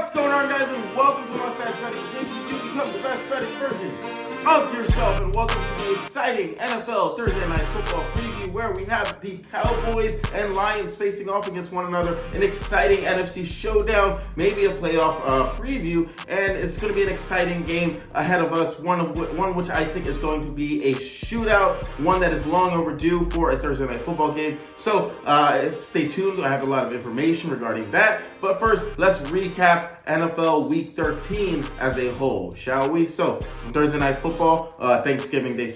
What's going on, guys, and welcome to Mustachebetting, the place where you become the best betting version of yourself. And welcome to the exciting NFL Thursday Night Football preview, where we have the Cowboys and Lions facing off against one another. An exciting NFC showdown, maybe a playoff preview, and it's going to be an exciting game ahead of us. One which I think is going to be a shootout, one that is long overdue for a Thursday Night Football game. So stay tuned. I have a lot of information regarding that. But first, let's recap NFL Week 13 as a whole, shall we? So, Thursday Night Football, the Thanksgiving Day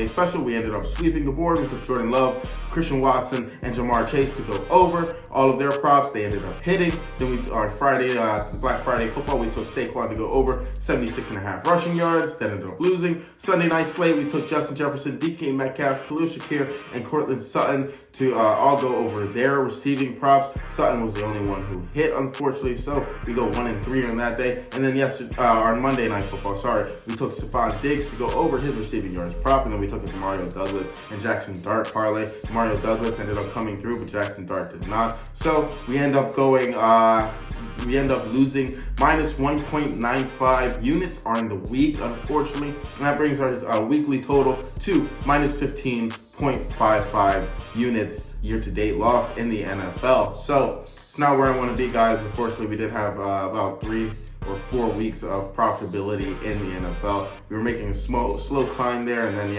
special, we ended up sweeping the board. We took Jordan Love, Christian Watson, and Jamar Chase to go over. All of their props, they ended up hitting. Then Black Friday Football, we took Saquon to go over 76.5 rushing yards. That ended up losing. Sunday Night Slate, we took Justin Jefferson, DK Metcalf, Khalil Shakir, and Cortland Sutton to all go over their receiving props. Sutton was the only one who hit, unfortunately, so we go 1-3 on that day. And then on Monday Night Football, we took Stephon Diggs to go over his receiving yards prop, and then we took it to Mario Douglas and Jackson Dart parlay. Mario Douglas ended up coming through, but Jackson Dart did not. So we end up losing minus 1.95 units on the week, unfortunately. And that brings our weekly total to minus 15.55 units year-to-date loss in the NFL. So it's not where I want to be, guys. Unfortunately, we did have about 3 or 4 weeks of profitability in the NFL. We were making a slow climb there, and then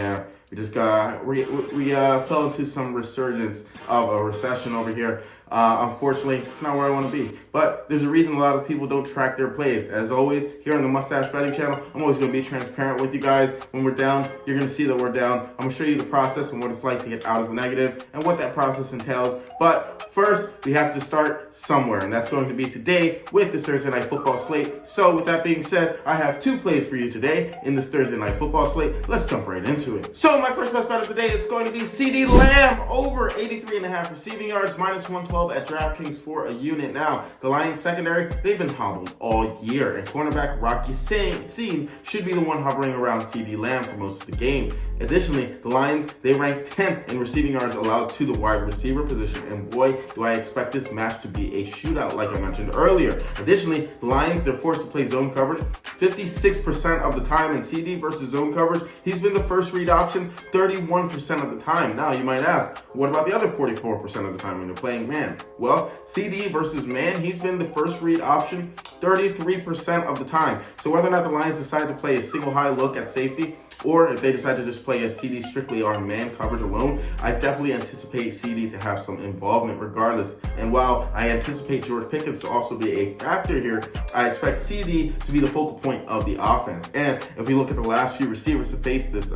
we just fell into some resurgence of a recession over here. Unfortunately, it's not where I want to be. But there's a reason a lot of people don't track their plays. As always, here on the Mustache Betting channel, I'm always going to be transparent with you guys. When we're down, you're going to see that we're down. I'm going to show you the process and what it's like to get out of the negative and what that process entails. But first, we have to start somewhere, and that's going to be today with this Thursday Night Football slate. So with that being said, I have 2 plays for you today in this Thursday Night Football slate. Let's jump right into it. So my first best bet of the day, it's going to be Ceedee Lamb over 83.5 receiving yards, minus 112 at DraftKings for a unit. Now, the Lions secondary, they've been hobbled all year, and cornerback Rocky Sin should be the one hovering around Ceedee Lamb for most of the game. Additionally, the Lions, they rank 10th in receiving yards allowed to the wide receiver position, and boy, do I expect this match to be a shootout like I mentioned earlier. Additionally, the Lions, they're forced to play zone coverage 56% of the time, and Ceedee versus zone coverage, he's been the first read option 31% of the time. Now, you might ask, what about the other 44% of the time when you're playing man? Well, Ceedee versus man, he's been the first read option 33% of the time. So whether or not the Lions decide to play a single high look at safety, or if they decide to just play a Ceedee strictly on man coverage alone, I definitely anticipate Ceedee to have some involvement regardless. And while I anticipate George Pickens to also be a factor here, I expect Ceedee to be the focal point of the offense. And if we look at the last few receivers to face this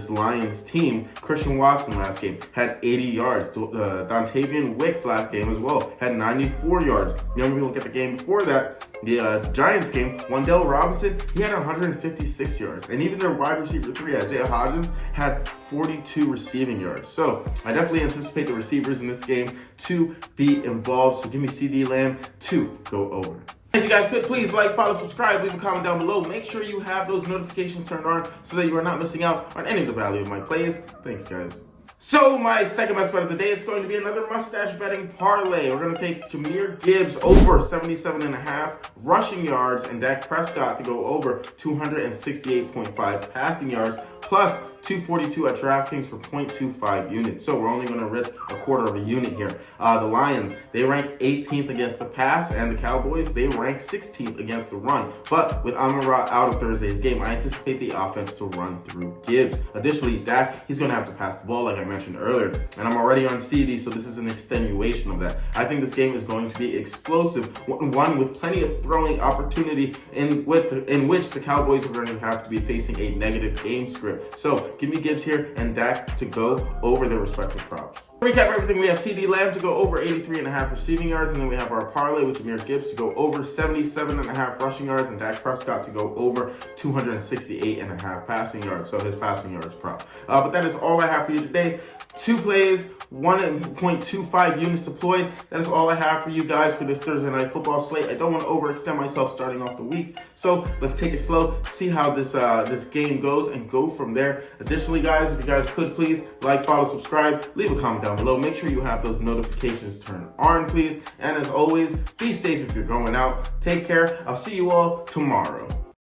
Lions team, Christian Watson last game had 80 yards. Dontavian Wicks last game as well had 94 yards. Then we look at the game before that, the Giants game, Wan'Dale Robinson, he had 156 yards. And even their wide receiver 3, Isaiah Hodgins, had 42 receiving yards. So I definitely anticipate the receivers in this game to be involved. So give me Ceedee Lamb to go over. If you guys could, please like, follow, subscribe, leave a comment down below. Make sure you have those notifications turned on so that you are not missing out on any of the value of my plays. Thanks, guys. So my second best bet of the day, it's going to be another Mustache Betting parlay. We're going to take Jahmyr Gibbs over 77.5 rushing yards and Dak Prescott to go over 268.5 passing yards, plus 242 at DraftKings for 0.25 units. So we're only going to risk a quarter of a unit here. The Lions, they rank 18th against the pass, and the Cowboys, they rank 16th against the run. But with Amon-Ra out of Thursday's game, I anticipate the offense to run through Gibbs. Additionally, Dak, he's going to have to pass the ball like I mentioned earlier. And I'm already on Ceedee, so this is an extenuation of that. I think this game is going to be explosive, one with plenty of throwing opportunity in which the Cowboys are going to have to be facing a negative game script. So give me Gibbs here and Dak to go over their respective props. To recap everything, we have Ceedee Lamb to go over 83.5 receiving yards, and then we have our parlay with Jahmyr Gibbs to go over 77.5 rushing yards, and Dak Prescott to go over 268.5 passing yards, so his passing yards prop. But that is all I have for you today. 2 plays, 1.25 units deployed. That is all I have for you guys for this Thursday Night Football slate. I don't want to overextend myself starting off the week, so let's take it slow, see how this game goes, and go from there. Additionally, guys, if you guys could please like, follow, subscribe, leave a comment down down below. Make sure you have those notifications turned on, please. And as always, be safe if you're going out. Take care. I'll see you all tomorrow.